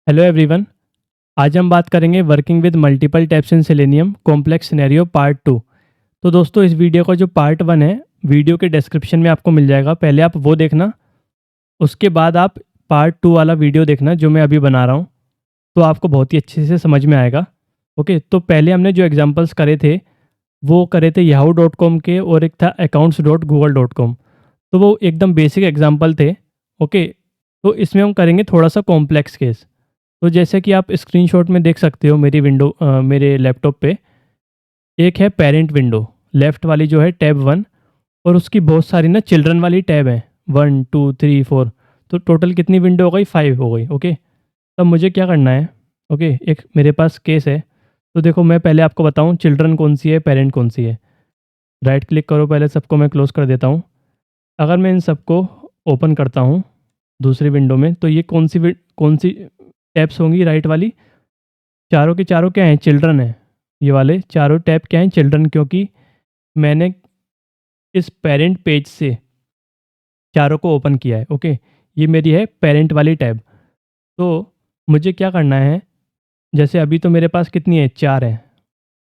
Hello everyone. आज हम बात करेंगे working with multiple tabs in selenium complex scenario part 2। तो दोस्तों, इस वीडियो का जो पार्ट 1 है, वीडियो के डिस्क्रिप्शन में आपको मिल जाएगा। पहले आप वो देखना, उसके बाद आप पार्ट 2 वाला वीडियो देखना जो मैं अभी बना रहा हूँ। तो आपको बहुत ही अच्छे से समझ में आएगा। ओके, तो पहले हमने जो एग्जांपल्स करे थे वो करे थे yahoo.com के, और एक था accounts.google.com। तो वो एकदम बेसिक एग्जांपल थे। ओके, तो इसमें हम करेंगे थोड़ा सा कॉम्प्लेक्स केस। तो जैसे कि आप स्क्रीनशॉट में देख सकते हो, मेरे लैपटॉप पे एक है पेरेंट विंडो, लेफ्ट वाली जो है टैब 1, और उसकी बहुत सारी ना चिल्ड्रन वाली टैब है, 1 2 3 4। तो टोटल कितनी विंडो हो गई? 5 हो गई। ओके, तब मुझे क्या करना है? ओके, एक मेरे पास केस है। तो देखो, मैं पहले आपको बताऊं चिल्ड्रन कौन सी है, पेरेंट कौन सी है। राइट क्लिक करो, पहले सबको मैं क्लोज कर देता हूँ। अगर मैं इन सबको ओपन करता हूँ दूसरी विंडो में, तो ये कौन सी टैब्स होंगी? राइट वाली। चारों के चारों क्या हैं? चिल्ड्रन है। ये वाले चारों टैब क्या हैं? चिल्ड्रन, क्योंकि मैंने इस पेरेंट पेज से चारों को ओपन किया है। ओके, ये मेरी है पेरेंट वाली टैब। तो मुझे क्या करना है? जैसे अभी तो मेरे पास कितनी है? 4 है।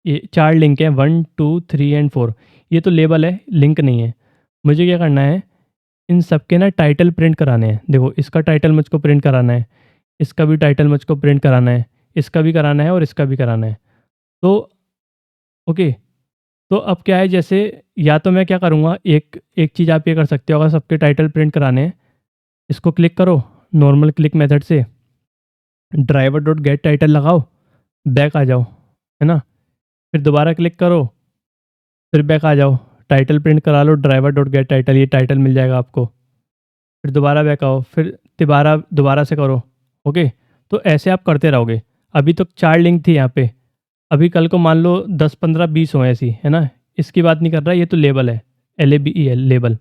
ये 4 लिंक हैं, 1 2 3 एंड 4। ये तो लेबल है, लिंक नहीं है। मुझे क्या करना है? इन सबके ना टाइटल प्रिंट कराने हैं। देखो, इसका टाइटल मुझको प्रिंट कराना है, इसका भी टाइटल मुझको प्रिंट कराना है, इसका भी कराना है, और इसका भी कराना है। तो ओके, तो अब क्या है, जैसे या तो मैं क्या करूँगा, एक एक चीज़ आप ये कर सकते हो, अगर सबके टाइटल प्रिंट कराने हैं, इसको क्लिक करो नॉर्मल क्लिक मेथड से, ड्राइवर डॉट गेट टाइटल लगाओ, बैक आ जाओ, है ना। फिर दोबारा क्लिक करो, फिर बैक आ जाओ, टाइटल प्रिंट करा लो, ड्राइवर डॉट गेट टाइटल, ये टाइटल मिल जाएगा आपको। फिर दोबारा बैक आओ, फिर दोबारा दोबारा से करो। ओके, तो ऐसे आप करते रहोगे। अभी तो 4 लिंक थी यहाँ पे, अभी कल को मान लो 10 15 20 हो ऐसी, है ना। इसकी बात नहीं कर रहा, ये तो लेबल है, LABEL लेबल।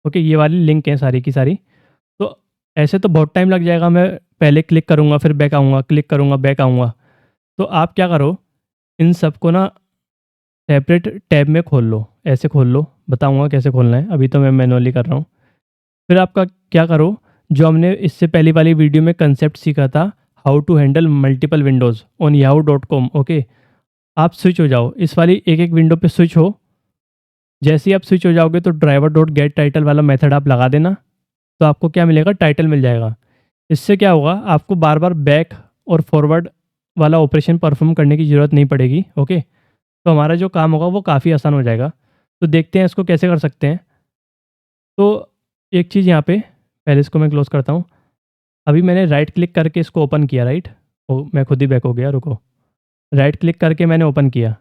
ओके, ये वाली लिंक है सारी की सारी। तो ऐसे तो बहुत टाइम लग जाएगा, मैं पहले क्लिक करूँगा, फिर बैक आऊँगा, क्लिक करूँगा, बैक आऊँगा। तो आप क्या करो, इन सबको ना सेपरेट टैब में खोल लो, ऐसे खोल लो। बताऊँगा कैसे खोलना है, अभी तो मैं मैनुअली कर रहा हूँ। फिर आपका क्या करो, जो हमने इससे पहली वाली वीडियो में कंसेप्ट सीखा था, how to handle multiple windows on yahoo.com। Okay, आप स्विच हो जाओ, इस वाली एक एक विंडो पे स्विच हो। जैसे ही आप स्विच हो जाओगे तो ड्राइवर डॉट गेट टाइटल वाला मेथड आप लगा देना। तो आपको क्या मिलेगा? टाइटल मिल जाएगा। इससे क्या होगा, आपको बार बार बैक और फॉरवर्ड वाला ऑपरेशन परफॉर्म करने की ज़रूरत नहीं पड़ेगी। ओके, तो हमारा जो काम होगा वो काफ़ी आसान हो जाएगा। तो देखते हैं इसको कैसे कर सकते हैं। तो एक चीज़ यहाँ पे, पहले इसको मैं क्लोज करता हूँ। अभी मैंने राइट क्लिक करके इसको ओपन किया, राइट। ओ, मैं खुद ही बैक हो गया, रुको। राइट क्लिक करके मैंने ओपन किया।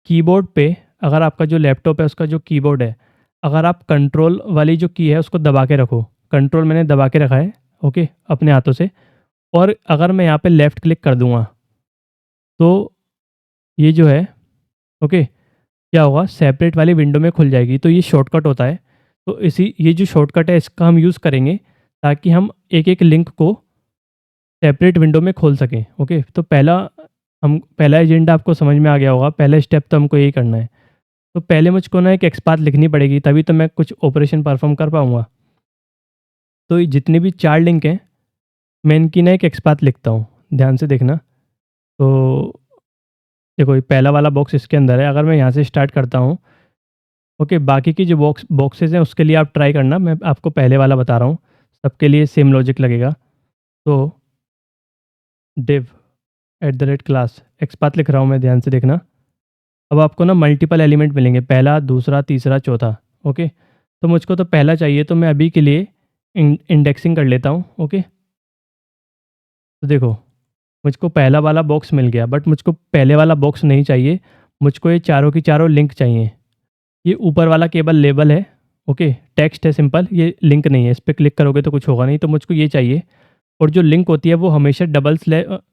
कीबोर्ड पे, अगर आपका जो लैपटॉप है उसका जो कीबोर्ड है, अगर आप कंट्रोल वाली जो की है उसको दबा के रखो। कंट्रोल मैंने दबा के रखा है, ओके, अपने हाथों से। और अगर मैं यहाँ पे लेफ़्ट क्लिक कर दूँगा, तो ये जो है, ओके, क्या होगा, सेपरेट वाली विंडो में खुल जाएगी। तो ये शॉर्टकट होता है। तो इसी ये जो शॉर्टकट है इसका हम यूज़ करेंगे, ताकि हम एक एक लिंक को सेपरेट विंडो में खोल सकें। ओके, तो पहला एजेंडा आपको समझ में आ गया होगा। पहला स्टेप तो हमको यही करना है। तो पहले मुझको ना एक एक्सपाथ लिखनी पड़ेगी, तभी तो मैं कुछ ऑपरेशन परफॉर्म कर पाऊँगा। तो ये जितने भी 4 लिंक हैं, मैं इनकी ना एक एक्सपाथ लिखता हूँ, ध्यान से देखना। तो देखो, ये पहला वाला बॉक्स इसके अंदर है। अगर मैं यहाँ से स्टार्ट करता हूँ, ओके, बाकी की जो बॉक्सेस हैं उसके लिए आप ट्राई करना, मैं आपको पहले वाला बता रहा हूँ, सबके लिए सेम लॉजिक लगेगा। तो div @class एक्सपाथ लिख रहा हूँ मैं, ध्यान से देखना। अब आपको ना मल्टीपल एलिमेंट मिलेंगे, पहला, दूसरा, तीसरा, चौथा। ओके, तो मुझको तो पहला चाहिए, तो मैं अभी के लिए इंडेक्सिंग कर लेता हूँ। ओके, तो देखो, मुझको पहला वाला बॉक्स मिल गया, बट मुझको पहले वाला बॉक्स नहीं चाहिए। मुझको ये चारों की चारों लिंक चाहिए। ये ऊपर वाला केवल लेबल है, ओके, टेक्स्ट है सिंपल, ये लिंक नहीं है। इस पर क्लिक करोगे तो कुछ होगा नहीं, तो मुझको ये चाहिए। और जो लिंक होती है वो हमेशा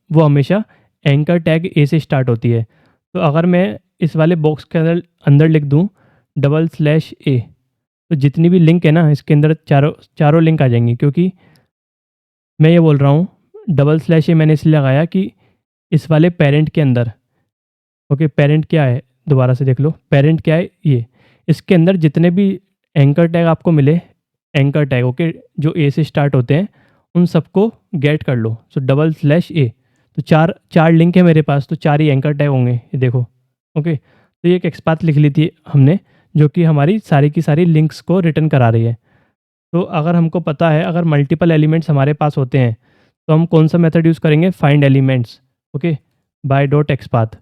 वो हमेशा एंकर टैग ए से स्टार्ट होती है। तो अगर मैं इस वाले बॉक्स के अंदर अंदर लिख दूँ /A, तो जितनी भी लिंक है ना इसके अंदर चारों चारों लिंक आ जाएंगी। क्योंकि मैं ये बोल रहा हूँ /A मैंने इसलिए लगाया कि इस वाले पेरेंट के अंदर, ओके, पेरेंट क्या है, दोबारा से देख लो, पेरेंट क्या है, ये इसके अंदर जितने भी एंकर टैग आपको मिले, एंकर टैग, ओके, जो ए से स्टार्ट होते हैं, उन सबको गेट कर लो। सो डबल स्लैश ए, तो चार चार लिंक है मेरे पास, तो चार ही एंकर टैग होंगे, ये देखो। ओके, तो ये एक एक्सपाथ लिख ली थी हमने, जो कि हमारी सारी की सारी लिंक्स को रिटर्न करा रही है। तो अगर हमको पता है, अगर मल्टीपल एलिमेंट्स हमारे पास होते हैं, तो हम कौन सा मेथड यूज़ करेंगे, find elements. Okay, by dot XPath.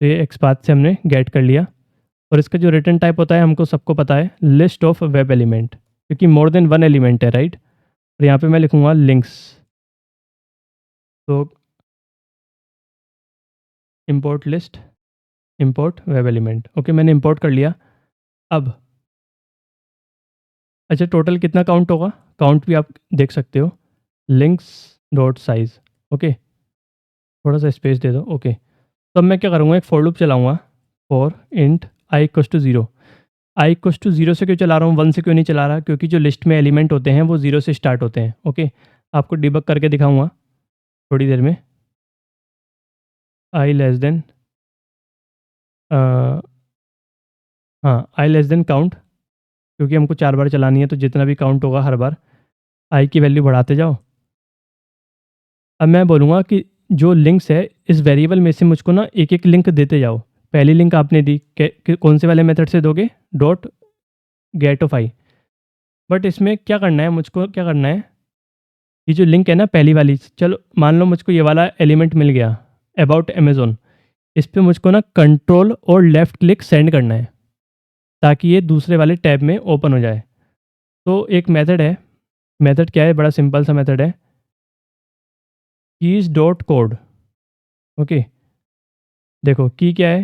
तो ये एक्सपाथ से हमने गेट कर लिया। और इसका जो रिटर्न टाइप होता है हमको सबको पता है, लिस्ट ऑफ वेब एलिमेंट, क्योंकि मोर देन वन एलिमेंट है, राइट। और यहाँ पे मैं लिखूँगा लिंक्स। तो import list, import web element. Okay, मैंने इंपोर्ट कर लिया। अब अच्छा, टोटल कितना काउंट होगा, काउंट भी आप देख सकते हो, लिंक्स डॉट साइज। ओके, थोड़ा सा स्पेस दे दो। ओके, तो अब मैं क्या करूँगा, एक फॉर लूप चलाऊँगा, for int i equals to zero. I equals to zero से क्यों चला रहा हूँ, वन से क्यों नहीं चला रहा, क्योंकि जो लिस्ट में एलिमेंट होते हैं वो ज़ीरो से स्टार्ट होते हैं। ओके, आपको डिबग करके दिखाऊँगा थोड़ी देर में। आई लेस देन, हाँ, आई लेस देन काउंट, क्योंकि हमको 4 बार चलानी है, तो जितना भी काउंट होगा हर बार आई की वैल्यू बढ़ाते जाओ। अब मैं बोलूँगा कि जो लिंक्स है इस वेरिएबल में से मुझको ना एक एक लिंक देते जाओ। पहली लिंक आपने दी, कौन से वाले मेथड से दोगे, dot gate of I. But इसमें क्या करना है, मुझको क्या करना है, ये जो लिंक है ना पहली वाली, चलो मान लो मुझको ये वाला एलिमेंट मिल गया, अबाउट अमेज़ोन। इस पे मुझको ना कंट्रोल और लेफ़्ट क्लिक सेंड करना है, ताकि ये दूसरे वाले टैब में ओपन हो जाए। तो एक मेथड है, मेथड क्या है, बड़ा सिंपल सा मेथड है, कीज डॉट कोड। ओके, देखो की क्या है,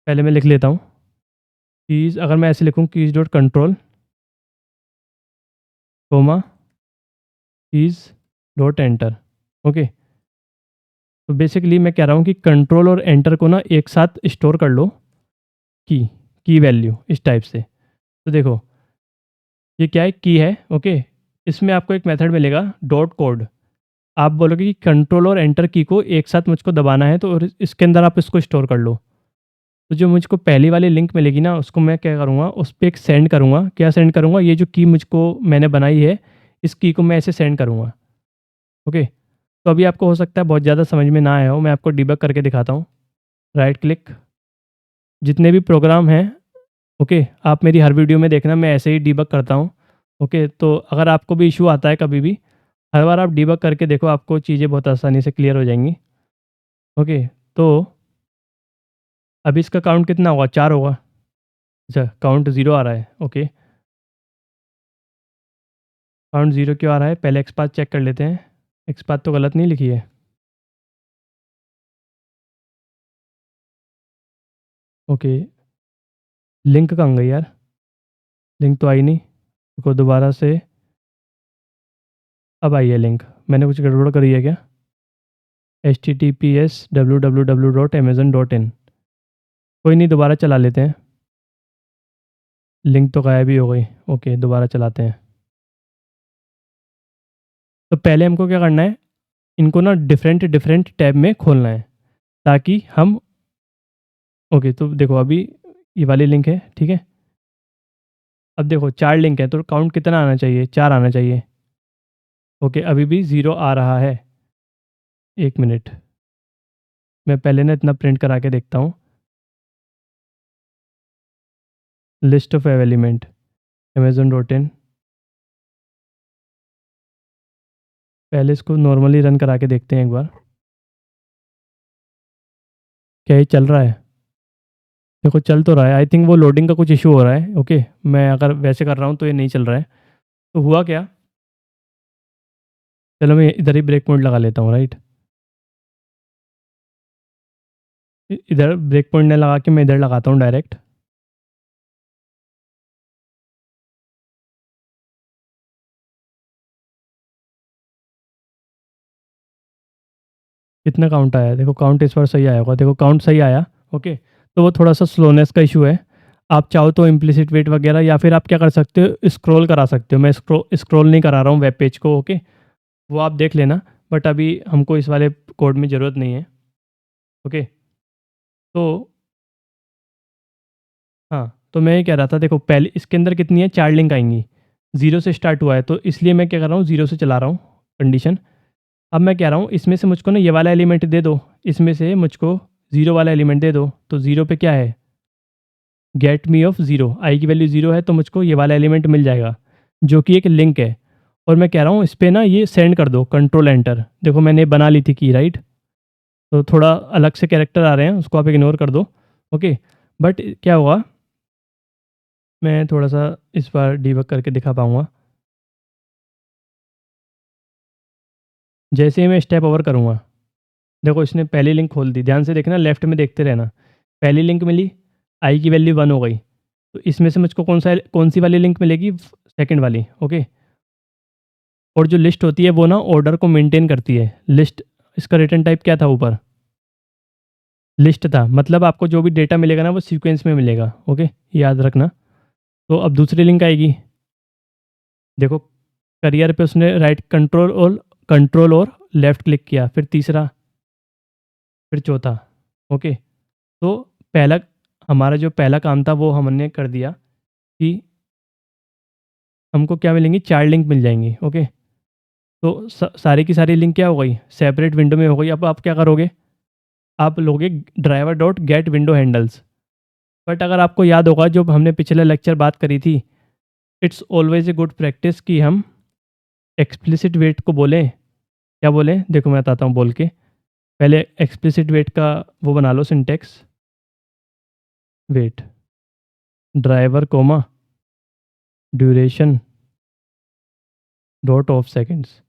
पहले मैं लिख लेता हूँ। कीज, अगर मैं ऐसे लिखूँ, keys dot control comma keys dot enter. Okay, तो बेसिकली मैं कह रहा हूँ कि कंट्रोल और एंटर को ना एक साथ स्टोर कर लो, की वैल्यू इस टाइप से। तो देखो ये क्या है, की है। ओके, इसमें आपको एक मेथड मिलेगा डॉट कोड। आप बोलोगे कि कंट्रोल और एंटर की को एक साथ मुझको दबाना है, तो और इसके अंदर आप इसको स्टोर कर लो। तो जो मुझको पहली वाली लिंक मिलेगी ना, उसको मैं क्या करूँगा, उस पर एक सेंड करूँगा। क्या सेंड करूँगा, ये जो की मुझको मैंने बनाई है, इस की को मैं ऐसे सेंड करूँगा। ओके, तो अभी आपको हो सकता है बहुत ज़्यादा समझ में ना आया हो, मैं आपको डिबग करके दिखाता हूँ। राइट क्लिक, जितने भी प्रोग्राम हैं, ओके, आप मेरी हर वीडियो में देखना, मैं ऐसे ही डिबग करता हूँ। ओके, तो अगर आपको भी इशू आता है कभी भी, हर बार आप डिबग करके देखो, आपको चीज़ें बहुत आसानी से क्लियर हो जाएंगी। ओके, तो अभी इसका काउंट कितना होगा, 4 होगा। अच्छा, काउंट 0 आ रहा है। ओके, काउंट 0 क्यों आ रहा है, पहले एक्सपाथ चेक कर लेते हैं। एक्सपाथ तो गलत नहीं लिखी है। ओके, लिंक कहाँ गई यार, लिंक तो आई नहीं। देखो दोबारा से, अब आई है लिंक, मैंने कुछ गड़बड़ करी है क्या, https://www.amazon.in। कोई नहीं, दोबारा चला लेते हैं, लिंक तो गायब ही हो गई। ओके, दोबारा चलाते हैं। तो पहले हमको क्या करना है, इनको ना डिफरेंट डिफरेंट टैब में खोलना है, ताकि हम, ओके, तो देखो अभी ये वाली लिंक है, ठीक है। अब देखो 4 लिंक है, तो काउंट कितना आना चाहिए, 4 आना चाहिए। ओके, अभी भी 0 आ रहा है। 1 मिनट, मैं पहले ना इतना प्रिंट करा के देखता हूँ। List of web element amazon.in, पहले इसको नॉर्मली रन करा के देखते हैं एक बार, क्या ये चल रहा है। देखो चल तो रहा है, आई थिंक वो लोडिंग का कुछ इशू हो रहा है। ओके, मैं अगर वैसे कर रहा हूँ तो ये नहीं चल रहा है, तो हुआ क्या, चलो मैं इधर ही ब्रेक पॉइंट लगा लेता हूँ, राइट। इधर ब्रेक पॉइंट नहीं लगा के मैं इधर लगाता हूँ डायरेक्ट। कितना काउंट आया, देखो काउंट इस बार सही आया होगा, देखो काउंट सही आया। ओके, तो वो थोड़ा सा स्लोनेस का इशू है। आप चाहो तो इम्प्लिसिट वेट वगैरह, या फिर आप क्या कर सकते हो, स्क्रॉल करा सकते हो। मैं स्क्रॉल नहीं करा रहा हूँ वेब पेज को। ओके, वो आप देख लेना, बट अभी हमको इस वाले कोड में ज़रूरत नहीं है। ओके, तो हाँ, तो मैं ये कह रहा था, देखो पहले इसके अंदर कितनी है, 4 लिंक आएंगी। ज़ीरो से स्टार्ट हुआ है, तो इसलिए मैं क्या कर रहा हूँ, ज़ीरो से चला रहा हूँ कंडीशन। अब मैं कह रहा हूँ इसमें से मुझको ना ये वाला एलिमेंट दे दो, इसमें से मुझको ज़ीरो वाला एलिमेंट दे दो। तो ज़ीरो पे क्या है, गेट मी ऑफ ज़ीरो, आई की वैल्यू ज़ीरो है तो मुझको ये वाला एलिमेंट मिल जाएगा जो कि एक लिंक है। और मैं कह रहा हूँ इस पे ना ये सेंड कर दो, कंट्रोल एंटर। देखो मैंने बना ली थी की, राइट। तो थोड़ा अलग से कैरेक्टर आ रहे हैं, उसको आप इग्नोर कर दो। ओके, बट क्या होगा, मैं थोड़ा सा इस बार डीबग करके दिखा पाऊँगा। जैसे ही मैं स्टेप ओवर करूँगा, देखो इसने पहली लिंक खोल दी, ध्यान से देखना, लेफ्ट में देखते रहना। पहली लिंक मिली, आई की वैल्यू 1 हो गई, तो इसमें से मुझको कौन सी वाली लिंक मिलेगी, सेकंड वाली। ओके, और जो लिस्ट होती है वो ना ऑर्डर को मेंटेन करती है। लिस्ट, इसका रिटर्न टाइप क्या था ऊपर, लिस्ट था, मतलब आपको जो भी डेटा मिलेगा ना वो सीक्वेंस में मिलेगा। ओके, याद रखना। तो अब दूसरी लिंक आएगी, देखो करियर पे उसने राइट कंट्रोल और लेफ्ट क्लिक किया, फिर तीसरा, फिर चौथा। ओके, तो पहला, हमारा जो पहला काम था वो हमने कर दिया कि हमको क्या मिलेंगी, 4 लिंक मिल जाएंगी। ओके, तो सारी की सारी लिंक क्या हो गई, सेपरेट विंडो में हो गई। अब आप क्या करोगे, आप लोगे driver dot gate window handles. But अगर आपको याद होगा जो हमने पिछले लेक्चर बात करी थी, it's always a good practice कि हम एक्सप्लिसिट वेट को बोलें। क्या बोलें, देखो मैं बताता हूँ बोल के। पहले एक्सप्लिसिट वेट का वो बना लो syntax, wait driver comma duration dot of seconds.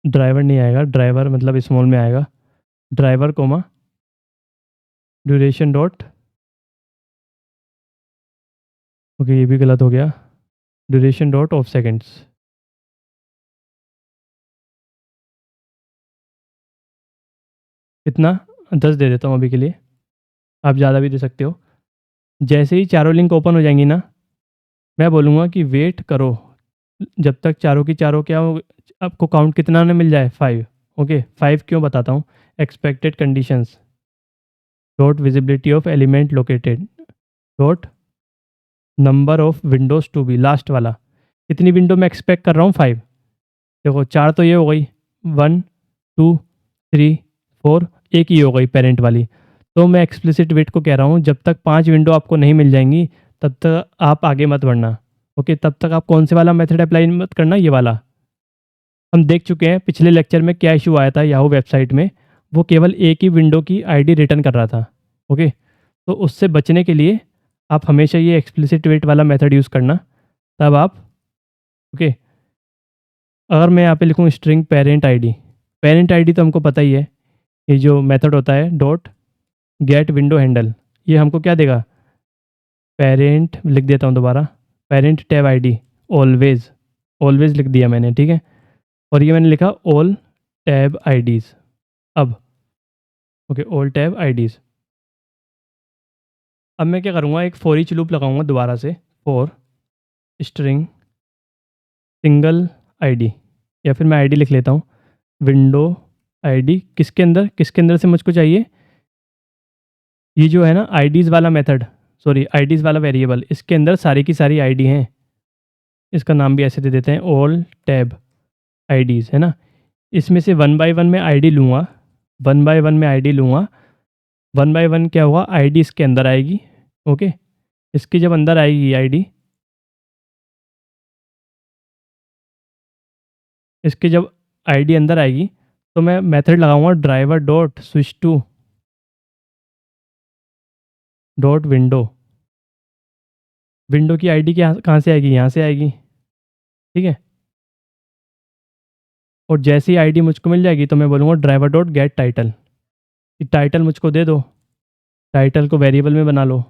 Driver नहीं आएगा, ड्राइवर मतलब स्मॉल में आएगा, driver comma duration dot, okay ये भी गलत हो गया, ड्यूरेशन डॉट ऑफ सेकेंड्स। इतना 10 दे देता हूँ अभी के लिए, आप ज़्यादा भी दे सकते हो। जैसे ही चारों लिंक ओपन हो जाएंगी ना, मैं बोलूँगा कि वेट करो जब तक चारों की चारों क्या हो, आपको काउंट कितना ना मिल जाए, 5। ओके, 5 क्यों बताता हूँ, expected conditions dot visibility of element located dot number of windows to be, last वाला। कितनी विंडो मैं एक्सपेक्ट कर रहा हूँ, 5। देखो चार तो ये हो गई, 1 2 3 4, एक ही हो गई पेरेंट वाली। तो मैं एक्सप्लिसिट वेट को कह रहा हूँ जब तक 5 विंडो आपको नहीं मिल जाएंगी तब तक आप आगे मत बढ़ना। ओके, तब तक आप कौन से वाला मेथड अप्लाई मत करना, ये वाला। हम देख चुके हैं पिछले लेक्चर में क्या इशू आया था याहू वेबसाइट में, वो केवल एक ही विंडो की आईडी रिटर्न कर रहा था। ओके, तो उससे बचने के लिए आप हमेशा ये एक्सप्लिसिट वेट वाला मेथड यूज़ करना, तब आप। ओके, अगर मैं यहाँ पे लिखूँ स्ट्रिंग पेरेंट आईडी तो हमको पता ही है, ये जो मेथड होता है डॉट गेट विंडो हैंडल, ये हमको क्या देगा, पेरेंट लिख देता हूँ दोबारा, parent tab ID always, always लिख दिया मैंने, ठीक है। और ये मैंने लिखा ऑल टैब आईडीज़। अब ओके, ऑल टैब आईडीज़। अब मैं क्या करूँगा, एक फॉर ईच लूप लगाऊंगा दोबारा से, फॉर स्ट्रिंग सिंगल आईडी, या फिर मैं आईडी लिख लेता हूँ, विंडो आईडी किसके अंदर से मुझको चाहिए, ये जो है ना आईडीज़ वाला मेथड, सॉरी आईडीज़ वाला वेरिएबल, इसके अंदर सारी की सारी आईडी हैं। इसका नाम भी ऐसे दे देते हैं, ऑल टैब आईडीज़, है ना। इसमें से वन बाय वन मैं आईडी लूँगा, वन बाय वन मैं आईडी लूँगा, वन बाय वन क्या हुआ, आईडी इसके अंदर आएगी। ओके, इसकी जब अंदर आएगी आईडी, इसकी जब आईडी अंदर आएगी तो मैं मेथड लगाऊंगा driver dot switch to dot window. Window की आईडी क्या कहाँ से आएगी, यहाँ से आएगी, ठीक है। और जैसे ही आईडी मुझको मिल जाएगी तो मैं बोलूँगा driver dot gate title, title मुझको दे दो, टाइटल को वेरिएबल में बना लो,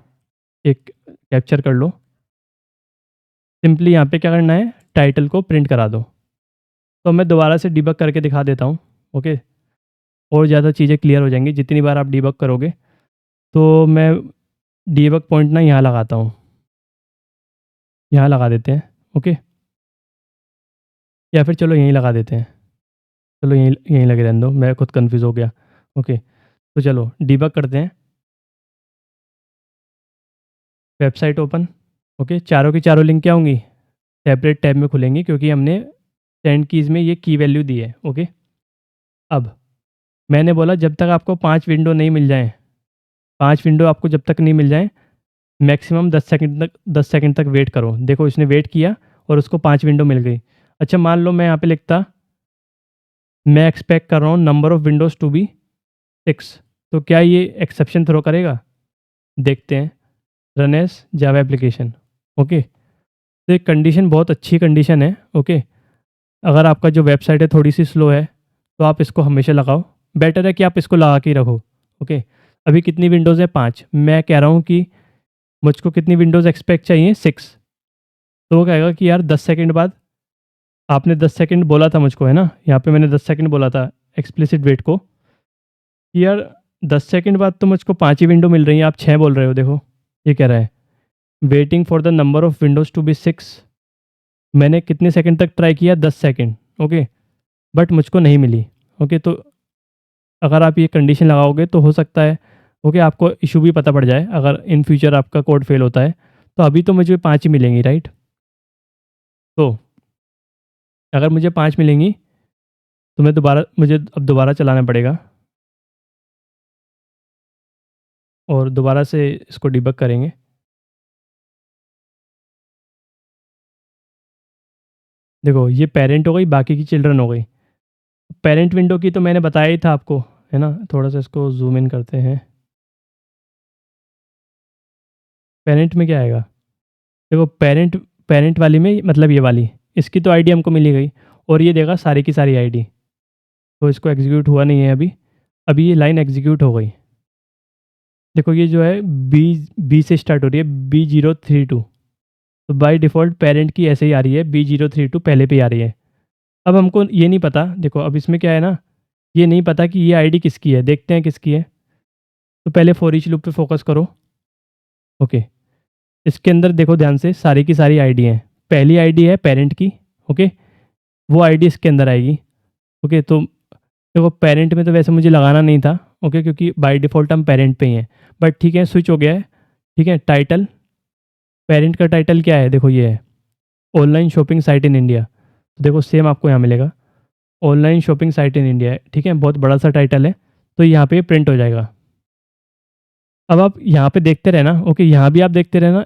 एक कैप्चर कर लो। सिंपली यहाँ पे क्या करना है, टाइटल को प्रिंट करा दो। तो मैं दोबारा से डिबग करके दिखा देता हूँ। ओके, और ज़्यादा चीज़ें क्लियर हो जाएंगी जितनी बार आप डिबग करोगे। तो मैं डिबग पॉइंट ना यहाँ लगाता हूँ, यहाँ लगा देते हैं। ओके, या फिर चलो यहीं लगा देते हैं, चलो यहीं यहीं लगे रहने दो, मैं खुद कंफ्यूज हो गया। ओके, तो चलो डिबग करते हैं, वेबसाइट ओपन, ओके, चारों की चारों लिंक क्या होंगी, सेपरेट टैब में खुलेंगी क्योंकि हमने सेंड कीज़ में ये की वैल्यू दी है। ओके, अब मैंने बोला जब तक आपको 5 विंडो नहीं मिल जाएँ, 5 विंडो आपको जब तक नहीं मिल जाएँ, मैक्सिमम 10 सेकंड तक वेट करो। देखो इसने वेट किया और उसको 5 विंडो मिल गई। अच्छा मान लो मैं यहाँ पे लिखता, मैं एक्सपेक्ट कर रहा हूँ number of windows to be 6, तो क्या ये एक्सेप्शन थ्रो करेगा? देखते हैं, run as Java application. Okay, तो ये कंडीशन बहुत अच्छी कंडीशन है। ओके, अगर आपका जो वेबसाइट है थोड़ी-सी स्लो है, तो आप इसको हमेशा लगाओ। बेटर है कि आप इसको लगा के ही रखो। ओके, अभी कितनी विंडोज़ है? 5। मैं कह रहा हूँ कि मुझको कितनी विंडोज़ एक्सपेक्ट चाहिए? 6। तो वो कहेगा कि यार 10 सेकंड बाद, आपने 10 सेकंड बोला था मुझको, है ना? यहाँ पे मैंने 10 सेकंड बोला था एक्सप्लिसिट वेट को, कि यार 10 सेकंड बाद तो मुझको 5 ही विंडो मिल रही हैं, आप 6 बोल रहे हो। देखो, ये कह रहा है waiting for the number of windows to be 6। मैंने कितने सेकंड तक ट्राई किया? 10 सेकंड। ओके, बट मुझको नहीं मिली। ओके, तो अगर आप ये कंडीशन लगाओगे तो हो सकता है ओके आपको इशू भी पता पड़ जाए, अगर इन फ्यूचर आपका कोड फेल होता है। तो अभी तो मुझे 5 ही मिलेंगी, राइट? तो अगर मुझे 5 मिलेंगी तो मुझे अब दोबारा चलाना पड़ेगा और दोबारा से इसको डिबग करेंगे। देखो ये पेरेंट हो गई, बाकी की चिल्ड्रन हो गई। पेरेंट विंडो की तो मैंने बताया ही था आपको, है ना? थोड़ा-सा इसको ज़ूम इन करते हैं। पेरेंट में क्या आएगा? देखो पेरेंट पेरेंट वाली में मतलब ये वाली, इसकी तो आईडी हमको मिल ही गई और ये देगा सारी की सारी आईडी। तो इसको एग्ज़ीक्यूट हुआ नहीं है अभी। अभी ये लाइन एग्ज़ीक्यूट हो गई। देखो ये जो है बी बी से स्टार्ट हो रही है, B032। तो बाय डिफ़ॉल्ट पेरेंट की ऐसे ही आ रही है, B032 पहले पे ही आ रही है। अब हमको ये नहीं पता, देखो अब इसमें क्या है ना, ये नहीं पता कि ये आईडी किसकी है, देखते हैं किसकी है। तो पहले फॉर ईच लूप पे फ़ोकस करो। ओके, इसके अंदर देखो ध्यान से, सारी की सारी आईडी हैं। पहली आईडी है पेरेंट की। ओके, वो आईडी इसके अंदर आएगी। ओके, तो देखो पेरेंट में तो वैसे मुझे लगाना नहीं था। ओके, क्योंकि बाय डिफ़ॉल्ट हम पेरेंट पे ही हैं। बट ठीक है, स्विच हो गया है। ठीक है, टाइटल, पेरेंट का टाइटल क्या है? देखो ये है online shopping site in India. तो देखो सेम आपको यहाँ मिलेगा, online shopping site in India है। ठीक है, बहुत बड़ा सा टाइटल है, तो यहाँ पे प्रिंट हो जाएगा। अब आप यहाँ पे देखते रहना। ओके, यहाँ भी आप देखते रहना।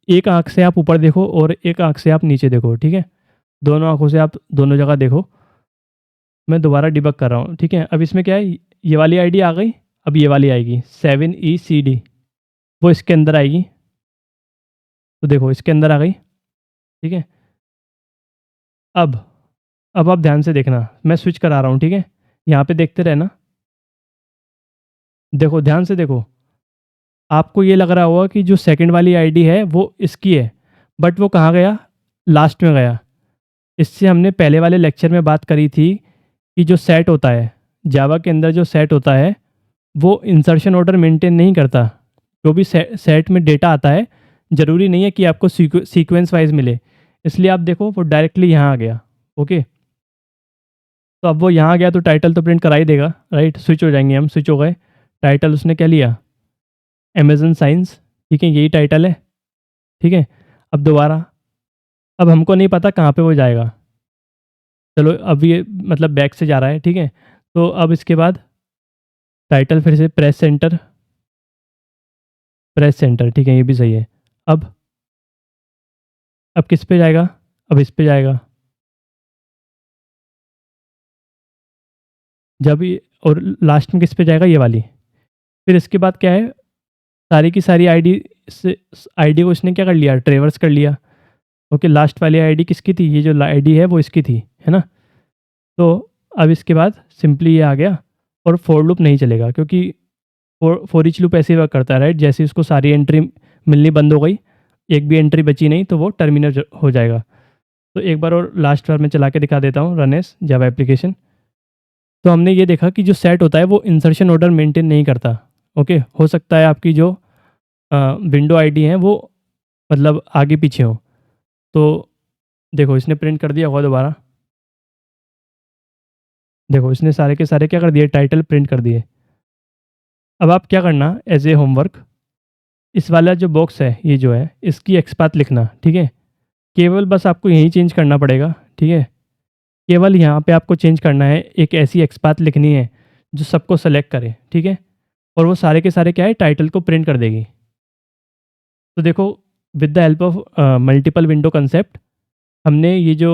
एक आँख से आप ऊपर देखो और एक आँख से आप नीचे देखो। ठीक है, दोनों आँखों से आप दोनों जगह देखो। मैं दोबारा डिबग कर रहा हूँ। ठीक है, अब इसमें क्या है, ये वाली आईडी आ गई, अब ये वाली आएगी 7ECD, वो इसके अंदर आएगी। तो देखो इसके अंदर आ गई। ठीक है, अब अब आप ध्यान से देखना, मैं स्विच करा रहा हूँ। ठीक है, यहाँ पे देखते रहना। देखो ध्यान से देखो, आपको ये लग रहा होगा कि जो सेकंड वाली आईडी है वो इसकी है, बट वो कहाँ गया? लास्ट में गया। इससे हमने पहले वाले लेक्चर में बात करी थी कि जो सेट होता है, जावा के अंदर जो सेट होता है, वो इंसर्शन ऑर्डर मेंटेन नहीं करता। जो भी सेट में डेटा आता है, ज़रूरी नहीं है कि आपको सीक्वेंस वाइज मिले। इसलिए आप देखो वो डायरेक्टली यहाँ आ गया। ओके, तो अब वो यहाँ गया तो टाइटल तो प्रिंट करा ही देगा, राइट? स्विच हो जाएंगे हम, स्विच हो गए। टाइटल उसने क्या लिया? Amazon science. ठीक है, यही टाइटल है। ठीक है, अब दोबारा, अब हमको नहीं पता कहाँ पे वो जाएगा। चलो अब ये मतलब बैक से जा रहा है। ठीक है, तो अब इसके बाद टाइटल फिर से प्रेस सेंटर, प्रेस सेंटर। ठीक है, ये भी सही है। अब किस पे जाएगा? अब इस पे जाएगा। जब ये, और लास्ट में किस पे जाएगा? ये वाली। फिर इसके बाद क्या है, सारी की सारी आईडी से, आईडी को इसने क्या कर लिया? ट्रेवर्स कर लिया। ओके, लास्ट वाली आईडी किसकी थी? ये जो आईडी है वो इसकी थी, है ना? तो अब इसके बाद सिंपली ये आ गया और फॉर लूप नहीं चलेगा, क्योंकि फॉर ईच लूप ऐसे ही वर्क करता है, राइट? जैसे उसको सारी एंट्री मिलनी बंद हो गई, एक भी एंट्री बची नहीं, तो वो टर्मिनल हो जाएगा। तो एक बार और लास्ट बार मैं चला के दिखा देता हूँ, रन एज़ जावा एप्लीकेशन। तो हमने ये देखा कि जो सेट होता है वो इंसर्शन ऑर्डर मेंटेन नहीं करता। ओके, हो सकता है आपकी जो विंडो आईडी हैं वो मतलब आगे पीछे हो। तो देखो इसने प्रिंट कर दिया होगा दोबारा। देखो इसने सारे के सारे क्या कर दिए? टाइटल प्रिंट कर दिए। अब आप क्या करना एज ए होमवर्क, इस वाला जो बॉक्स है ये जो है इसकी एक्सपाथ लिखना, ठीक है। केवल बस आपको यहीं चेंज करना पड़ेगा, ठीक है। केवल यहाँ पे आपको चेंज करना है, एक ऐसी एक्सपाथ लिखनी है जो सबको सेलेक्ट करे, ठीक है। और वो सारे के सारे क्या है टाइटल को प्रिंट कर देगी। तो देखो with the help of multiple window concept हमने ये जो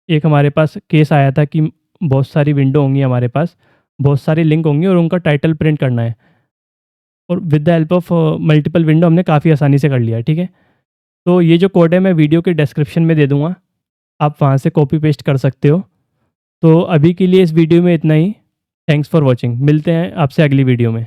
एक हमारे पास केस आया था कि बहुत सारी विंडो होंगी हमारे पास, बहुत सारी लिंक होंगी और उनका टाइटल प्रिंट करना है। और with the help of multiple window हमने काफ़ी आसानी से कर लिया, ठीक है। तो ये जो कोड है मैं वीडियो के डिस्क्रिप्शन में दे दूँगा, आप वहाँ से कॉपी पेस्ट कर सकते हो। तो अभी के लिए इस वीडियो में इतना ही। Thanks for watching. मिलते हैं आपसे अगली वीडियो में।